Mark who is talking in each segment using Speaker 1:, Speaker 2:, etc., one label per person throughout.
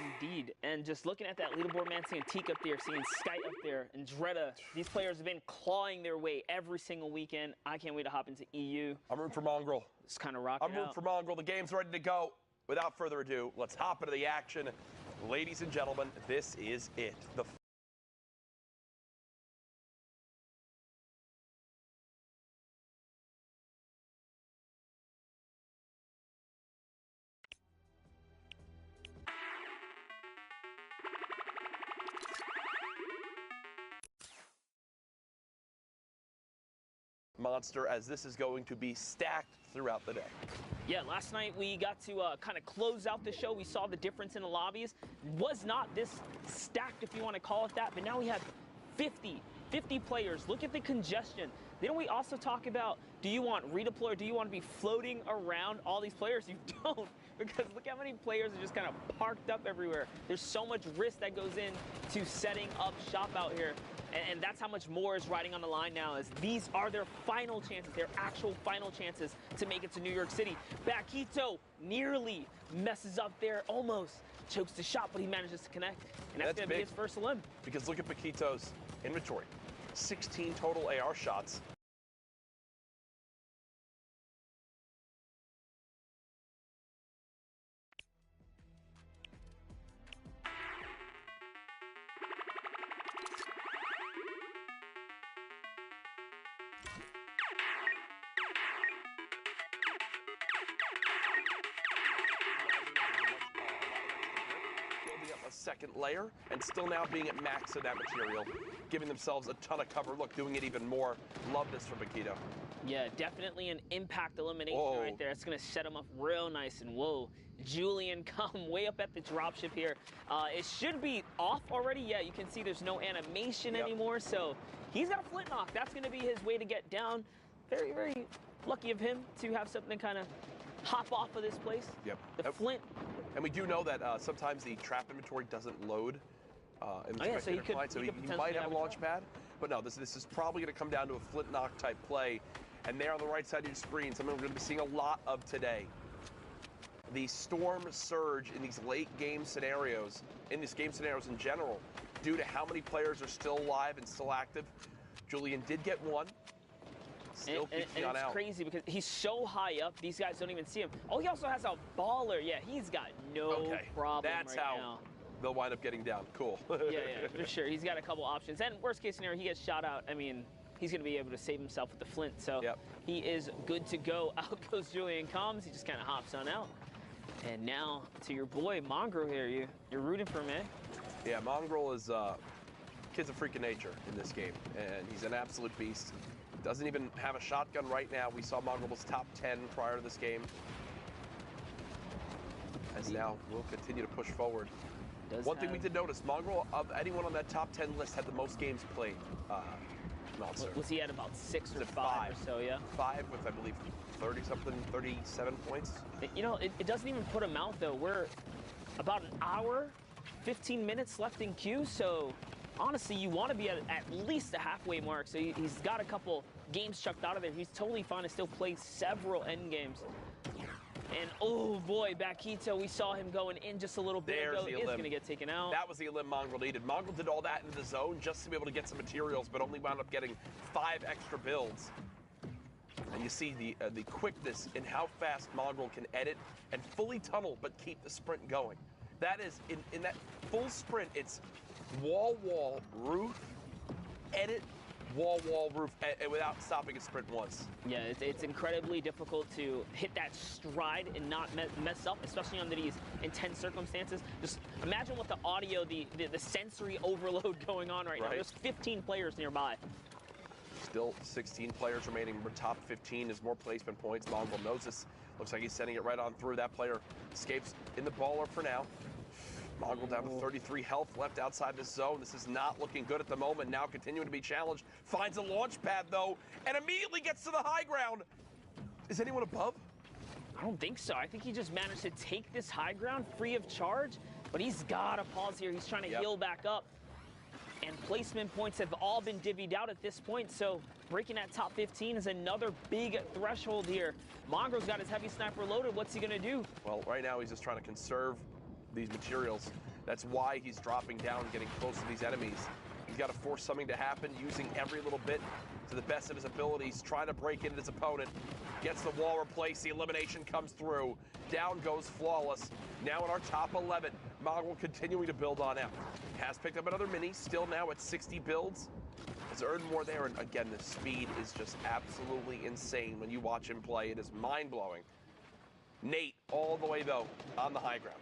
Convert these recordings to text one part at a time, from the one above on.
Speaker 1: Indeed. And just looking at that leaderboard, man, seeing Teak up there, seeing Sky up there, and Dretta, these players have been clawing their way every single weekend. I can't wait to hop into EU.
Speaker 2: I'm rooting for Mongrel.
Speaker 1: It's kind of rocking
Speaker 2: I'm rooting for Mongrel. The game's ready to go. Without further ado, let's hop into the action. Ladies and gentlemen, this is it. The monster, as this is going to be stacked throughout the day.
Speaker 1: Yeah, last night we got to kind of close out the show. We saw the difference in the lobbies. Was not this stacked, if you want to call it that, but now we have 50 players. Look at the congestion. Then we also talk about, do you want redeploy or do you want to be floating around all these players? You don't, because look how many players are just kind of parked up everywhere. There's so much risk that goes into setting up shop out here. And that's how much more is riding on the line now, as these are their final chances, their actual final chances to make it to New York City. Bakito nearly messes up there, almost chokes the shot, but he manages to connect. And that's going to be his first elim.
Speaker 2: Because look at Bakito's inventory. 16 total AR shots. Second layer, and still now being at max of that material, giving themselves a ton of cover. Look, doing it even more. Love this from Bakito.
Speaker 1: Yeah, definitely an impact elimination right there. It's going to set him up real nice. And whoa, Julian come way up at the dropship here. It should be off already. Yeah, you can see there's no animation anymore, so he's got a flint knock. That's going to be his way to get down. Very, very lucky of him to have something to kind of hop off of this place.
Speaker 2: Yep.
Speaker 1: The flint.
Speaker 2: And we do know that sometimes the trap inventory doesn't load in the spectator client, so he might have a launch pad. But no, this is probably going to come down to a flint knock type play. And there on the right side of your screen, something we're going to be seeing a lot of today. The storm surge in these late game scenarios, in general, due to how many players are still alive and still active. Julian did get one. Still peeking on out.
Speaker 1: It's crazy because he's so high up, these guys don't even see him. Oh, he also has a baller. Yeah, he's got no problem
Speaker 2: That's
Speaker 1: right
Speaker 2: how
Speaker 1: now.
Speaker 2: They'll wind up getting down. Cool.
Speaker 1: Yeah, for sure. He's got a couple options. And worst case scenario, he gets shot out. I mean, he's going to be able to save himself with the flint. So he is good to go. Out goes Julian Combs. He just kind of hops on out. And now to your boy, Mongrel here. You're rooting for him, eh?
Speaker 2: Yeah, Mongrel is kid's a freak of nature in this game. And he's an absolute beast. Doesn't even have a shotgun right now. We saw Mongrel was top 10 prior to this game. As now we'll continue to push forward. One thing we did notice, Mongrel, of anyone on that top 10 list, had the most games played. Monster.
Speaker 1: Was he at about 6 or 5 or so, yeah?
Speaker 2: 5 with, I believe, 30-something, 37 points.
Speaker 1: You know, it doesn't even put him out, though. We're about an hour, 15 minutes left in queue, so honestly, you want to be at least the halfway mark. So he's got a couple games chucked out of there. He's totally fine to still play several end games. And oh boy, Bakito, we saw him going in just a little bit ago. Is going to get taken out.
Speaker 2: That was the elim Mongrel needed. Mongrel did all that into the zone just to be able to get some materials, but only wound up getting 5 extra builds. And you see the quickness in how fast Mongrel can edit and fully tunnel, but keep the sprint going. That is, in that full sprint, it's wall, roof, edit, wall, roof, and without stopping a sprint once.
Speaker 1: Yeah, it's incredibly difficult to hit that stride and not mess up, especially under these intense circumstances. Just imagine what the audio, the sensory overload going on right now. There's 15 players nearby.
Speaker 2: Still 16 players remaining. We're top 15 is more placement points. Mongrel knows this. Looks like he's sending it right on through. That player escapes in the baller for now. Mongrel down to 33 health left outside this zone. This is not looking good at the moment. Now continuing to be challenged. Finds a launch pad, though, and immediately gets to the high ground. Is anyone above?
Speaker 1: I don't think so. I think he just managed to take this high ground free of charge, but he's got to pause here. He's trying to heal back up. And placement points have all been divvied out at this point, so breaking that top 15 is another big threshold here. Mongrel's got his heavy sniper loaded. What's he going to do?
Speaker 2: Well, right now he's just trying to conserve these materials. That's why he's dropping down, getting close to these enemies. He's got to force something to happen, using every little bit to the best of his abilities, trying to break into his opponent. Gets the wall replaced, the elimination comes through. Down goes Flawless. Now in our top 11, Mongrel continuing to build on out. Has picked up another mini, still now at 60 builds. Has earned more there, and again, the speed is just absolutely insane when you watch him play. It is mind-blowing. Nate, all the way, though, on the high ground.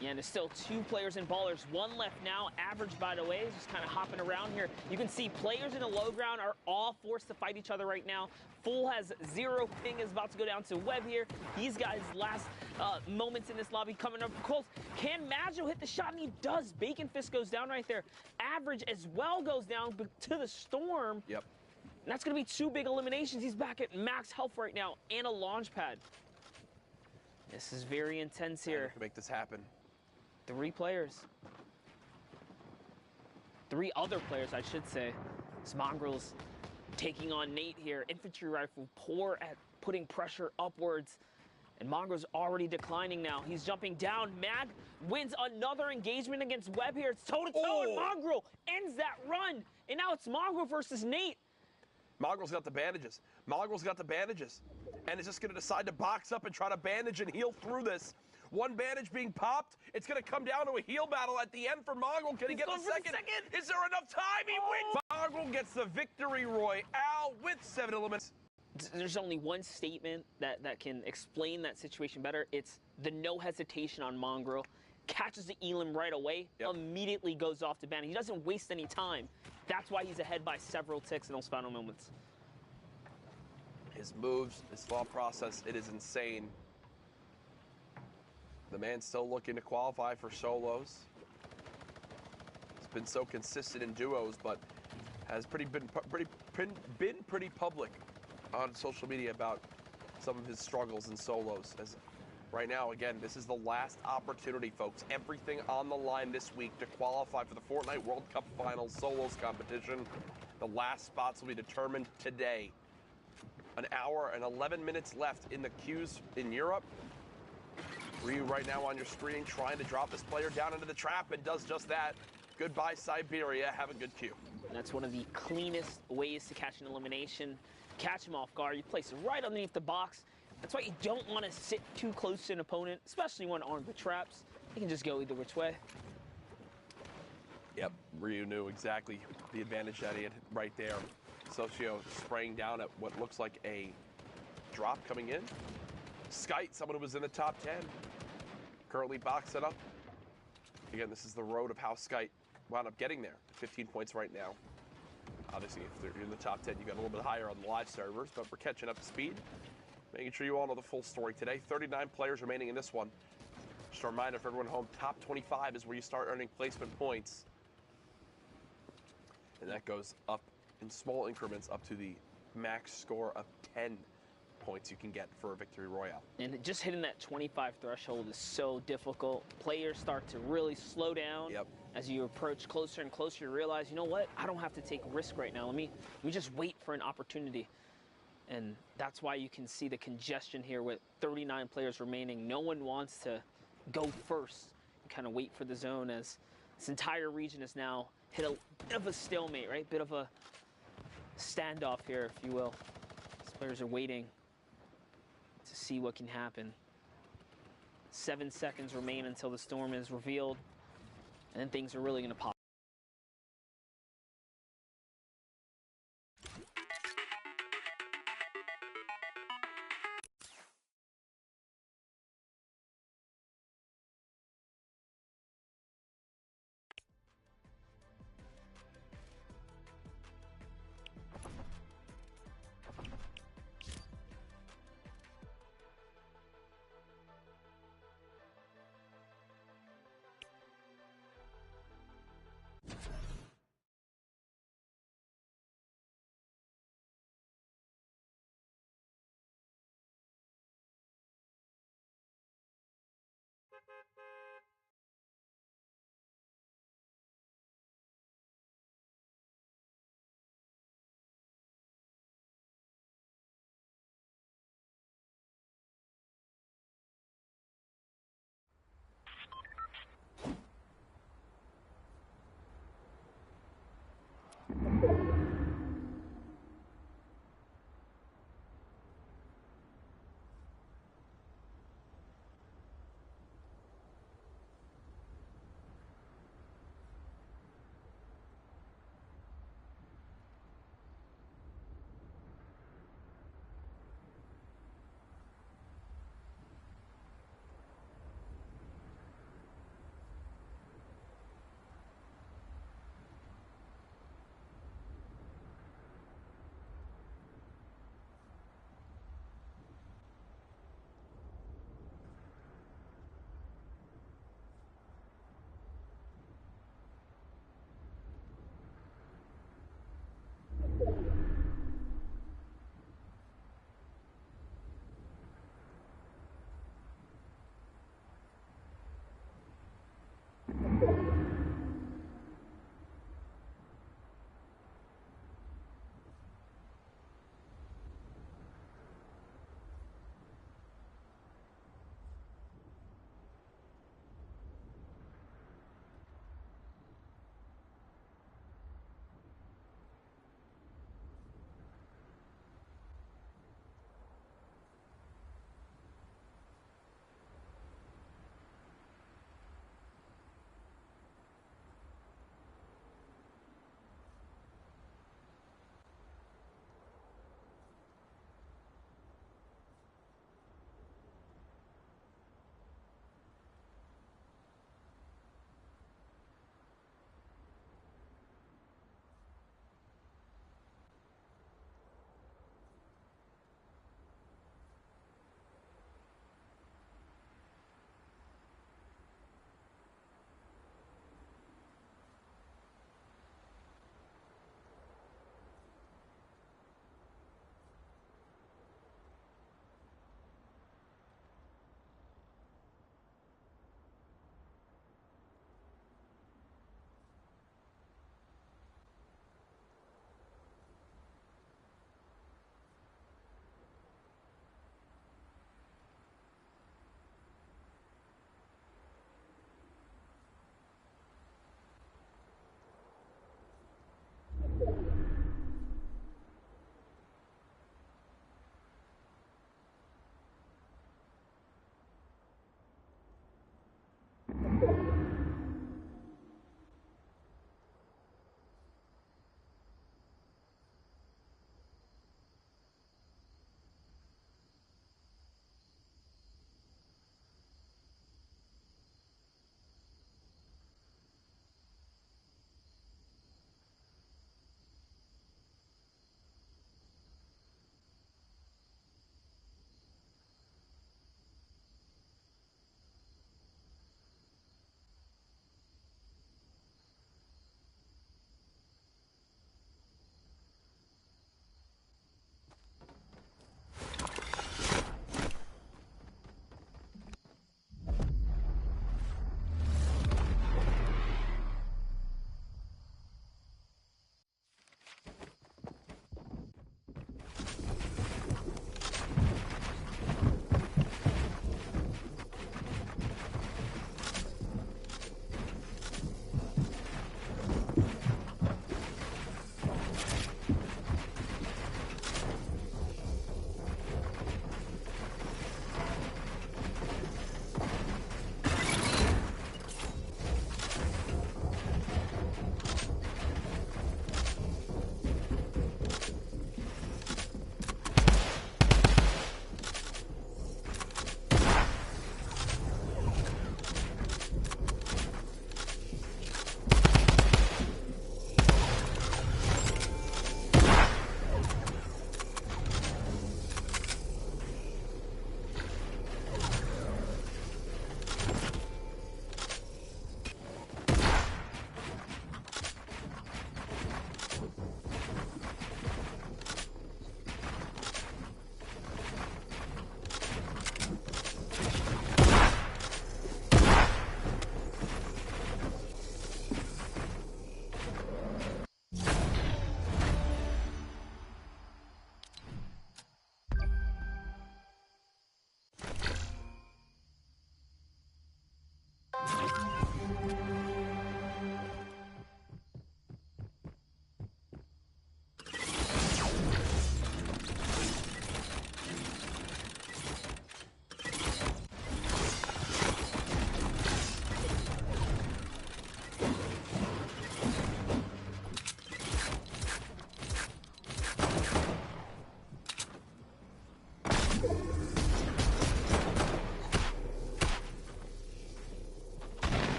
Speaker 1: Yeah, and there's still 2 players and ballers. 1 left now. Average, by the way, is just kind of hopping around here. You can see players in the low ground are all forced to fight each other right now. Full has 0 ping, is about to go down to Webb here. He's got his last moments in this lobby coming up close. Can Maggio hit the shot? And he does. Bacon Fist goes down right there. Average as well goes down to the Storm.
Speaker 2: Yep.
Speaker 1: And that's going to be 2 big eliminations. He's back at max health right now and a launch pad. This is very intense here.
Speaker 2: To make this happen.
Speaker 1: 3 players. 3 other players, I should say. This Mongrel's taking on Nate here. Infantry rifle, poor at putting pressure upwards. And Mongrel's already declining now. He's jumping down. Mag wins another engagement against Webb here. It's toe-to-toe, and Mongrel ends that run. And now it's Mongrel versus Nate.
Speaker 2: Mongrel's got the bandages. Mongrel's got the bandages. And is just going to decide to box up and try to bandage and heal through this. 1 bandage being popped. It's going to come down to a heal battle at the end for Mongrel. Can he get the second? Is there enough time? He wins. Mongrel gets the victory royale with 7 elements.
Speaker 1: There's only one statement that can explain that situation better. It's the no hesitation on Mongrel. Catches the Elim right away, immediately goes off to ban. He doesn't waste any time. That's why he's ahead by several ticks in those final moments.
Speaker 2: His moves, his thought process, it is insane. The man's still looking to qualify for solos. He's been so consistent in duos, but has been pretty public on social media about some of his struggles in solos. As right now, again, this is the last opportunity, folks. Everything on the line this week to qualify for the Fortnite World Cup Finals solos competition. The last spots will be determined today. An hour and 11 minutes left in the queues in Europe. Ryu right now on your screen trying to drop this player down into the trap and does just that. Goodbye, Siberia. Have a good queue.
Speaker 1: That's one of the cleanest ways to catch an elimination. Catch him off guard. You place it right underneath the box. That's why you don't want to sit too close to an opponent, especially when armed with traps. He can just go either which way.
Speaker 2: Yep, Ryu knew exactly the advantage that he had right there. Socio spraying down at what looks like a drop coming in. Skite, someone who was in the top 10. Currently boxed it up. Again, this is the road of how Skite wound up getting there. 15 points right now. Obviously, if you're in the top 10, you got a little bit higher on the live servers, but we're catching up to speed. Making sure you all know the full story today. 39 players remaining in this one. Just a reminder for everyone home, top 25 is where you start earning placement points. And that goes up in small increments up to the max score of 10 points you can get for a victory royale.
Speaker 1: And just hitting that 25 threshold is so difficult. Players start to really slow down.
Speaker 2: Yep.
Speaker 1: As you approach closer and closer, you realize, you know what? I don't have to take a risk right now. Let me just wait for an opportunity. And that's why you can see the congestion here with 39 players remaining. No one wants to go first and kind of wait for the zone, as this entire region has now hit a bit of a stalemate, right? Bit of a standoff here, if you will. These players are waiting to see what can happen. 7 seconds remain until the storm is revealed, and then things are really going to pop.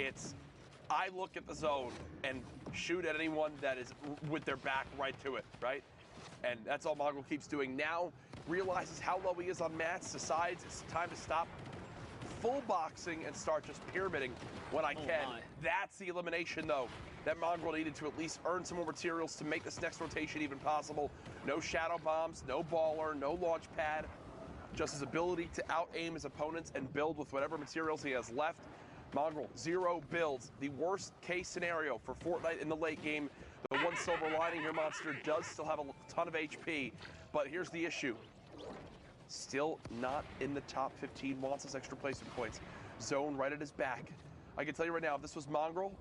Speaker 2: It's, I look at the zone and shoot at anyone that is with their back right to it, right? And that's all Mongrel keeps doing. Now realizes how low he is on mats, decides it's time to stop full boxing and start just pyramiding when I can. That's the elimination, though, that Mongrel needed to at least earn some more materials to make this next rotation even possible. No shadow bombs, no baller, no launch pad. Just his ability to out-aim his opponents and build with whatever materials he has left. Mongrel, 0 builds. The worst case scenario for Fortnite in the late game. The one silver lining here, Monster does still have a ton of HP, but here's the issue. Still not in the top 15, wants his extra placement points. Zone right at his back. I can tell you right now, if this was Mongrel,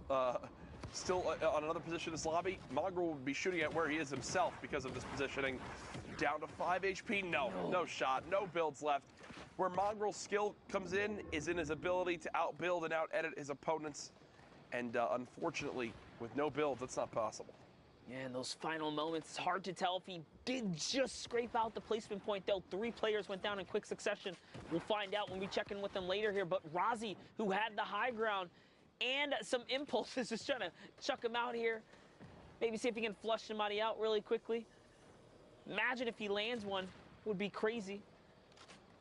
Speaker 2: still on another position in this lobby, Mongrel would be shooting at where he is himself because of this positioning. Down to 5 HP, no shot, no builds left. Where Mongrel's skill comes in is in his ability to outbuild and out-edit his opponents. And unfortunately, with no builds, that's not possible.
Speaker 1: Yeah, in those final moments, it's hard to tell if he did just scrape out the placement point, though. 3 players went down in quick succession. We'll find out when we check in with them later here. But Rozzy, who had the high ground and some impulses, is trying to chuck him out here. Maybe see if he can flush somebody out really quickly. Imagine if he lands one. It would be crazy.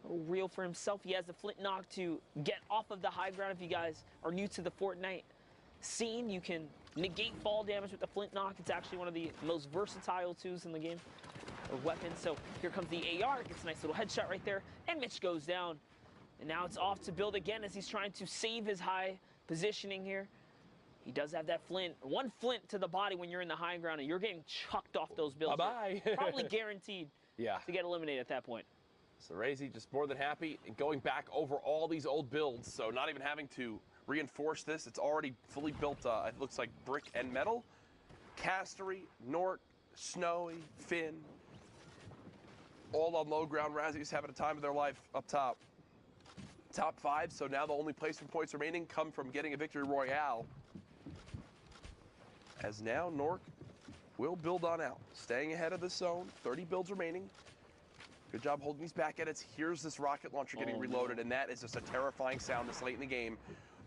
Speaker 1: Real for himself. He has the flint knock to get off of the high ground. If you guys are new to the Fortnite scene, you can negate fall damage with the flint knock. It's actually one of the most versatile tools in the game, or weapons. So here comes the AR, gets a nice little headshot right there, and Mitch goes down. And now it's off to build again as he's trying to save his high positioning here. He does have that flint, 1 flint to the body when you're in the high ground, and you're getting chucked off those builds.
Speaker 2: Bye-bye.
Speaker 1: Probably guaranteed to get eliminated at that point.
Speaker 2: So Razy just more than happy and going back over all these old builds, so not even having to reinforce this. It's already fully built, it looks like brick and metal. Castery, Nork, Snowy, Finn, all on low ground. Razzy's having a time of their life up top. Top 5, so now the only placement points remaining come from getting a victory royale. As now Nork will build on out, staying ahead of the zone, 30 builds remaining. Good job holding these back edits. Here's this rocket launcher getting reloaded, and that is just a terrifying sound this late in the game.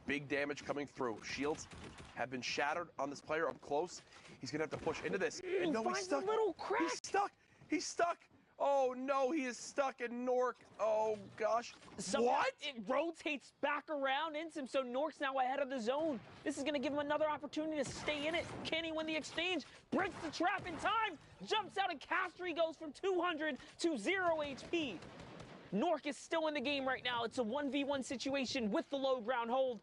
Speaker 2: Big damage coming through. Shields have been shattered on this player up close. He's going to have to push into this. And no, he's stuck. He's stuck. He's stuck. Oh, no, he is stuck in Nork. Oh, gosh. What?
Speaker 1: It rotates back around into him, so Nork's now ahead of the zone. This is going to give him another opportunity to stay in it. Can he win the exchange? Breaks the trap in time. Jumps out, and Castery goes from 200 to 0 HP. Nork is still in the game right now. It's a 1v1 situation with the low ground hold.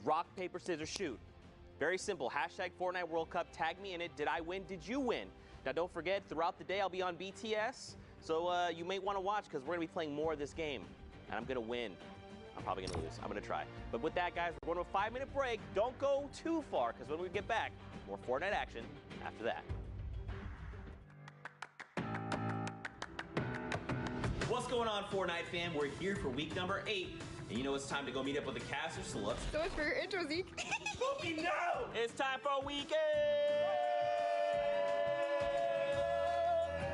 Speaker 3: rock, paper, scissors, shoot. Very simple. Hashtag Fortnite World Cup. Tag me in it. Did I win? Did you win? Now, don't forget, throughout the day, I'll be on BTS. So you may want to watch because we're going to be playing more of this game. And I'm going to win. I'm probably going to lose. I'm going to try. But with that, guys, we're going to a 5-minute break. Don't go too far because when we get back, more Fortnite action after that. What's going on, Fortnite fam? We're here for week number 8. And you know it's time to go meet up with the casters, so let's...
Speaker 4: So much for your intro, Zeke.
Speaker 3: Poopy, no! It's time for weekend!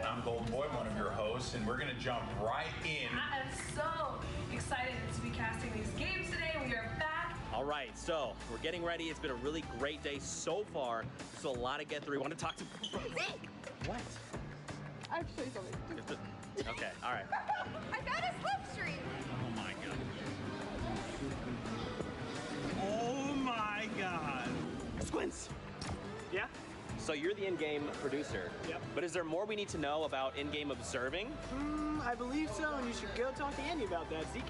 Speaker 5: I'm Golden Boy, one of your hosts, and we're going to jump right in.
Speaker 6: I am so excited to be casting these games today. We are back.
Speaker 3: All right, so we're getting ready. It's been a really great day so far. There's a lot to get through. We want to talk to...
Speaker 4: Zeke!
Speaker 3: What?
Speaker 4: I have to show you something.
Speaker 3: Okay, all right.
Speaker 4: I found a slipstream.
Speaker 3: Oh, my God.
Speaker 7: Oh my God.
Speaker 3: Squints!
Speaker 1: Yeah?
Speaker 3: So you're the in-game producer.
Speaker 7: Yep.
Speaker 3: But is there more we need to know about in-game observing?
Speaker 7: I believe so, and you should go talk to Andy about that, Zeke.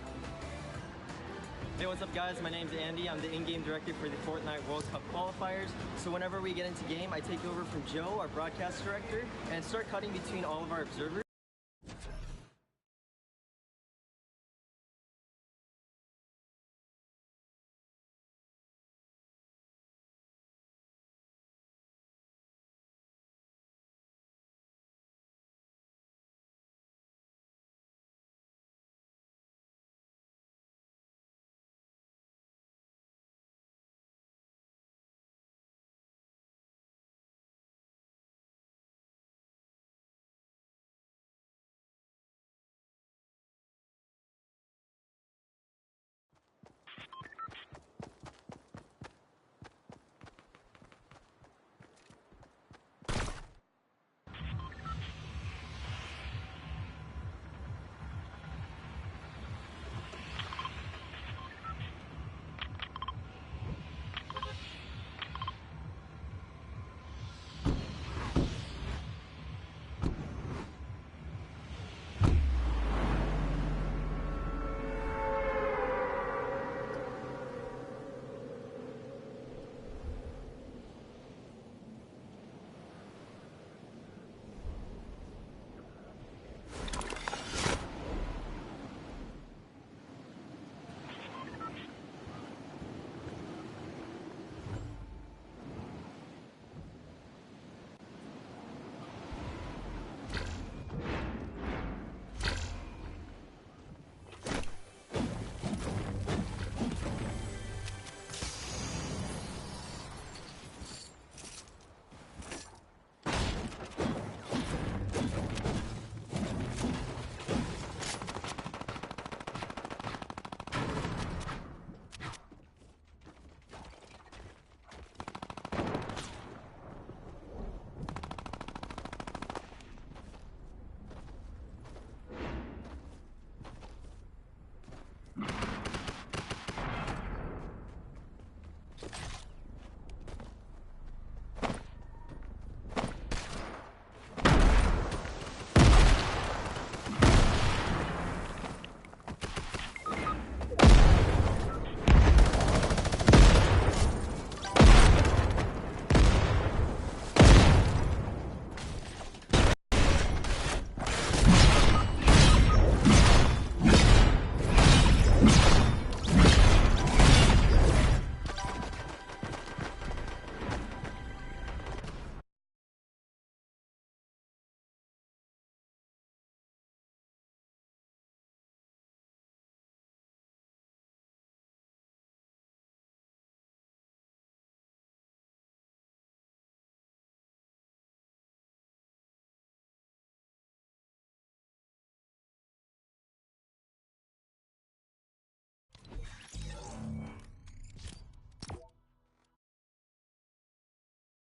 Speaker 8: Hey, what's up guys? My name's Andy. I'm the in-game director for the Fortnite World Cup qualifiers. So whenever we get into game, I take over from Joe, our broadcast director, and start cutting between all of our observers.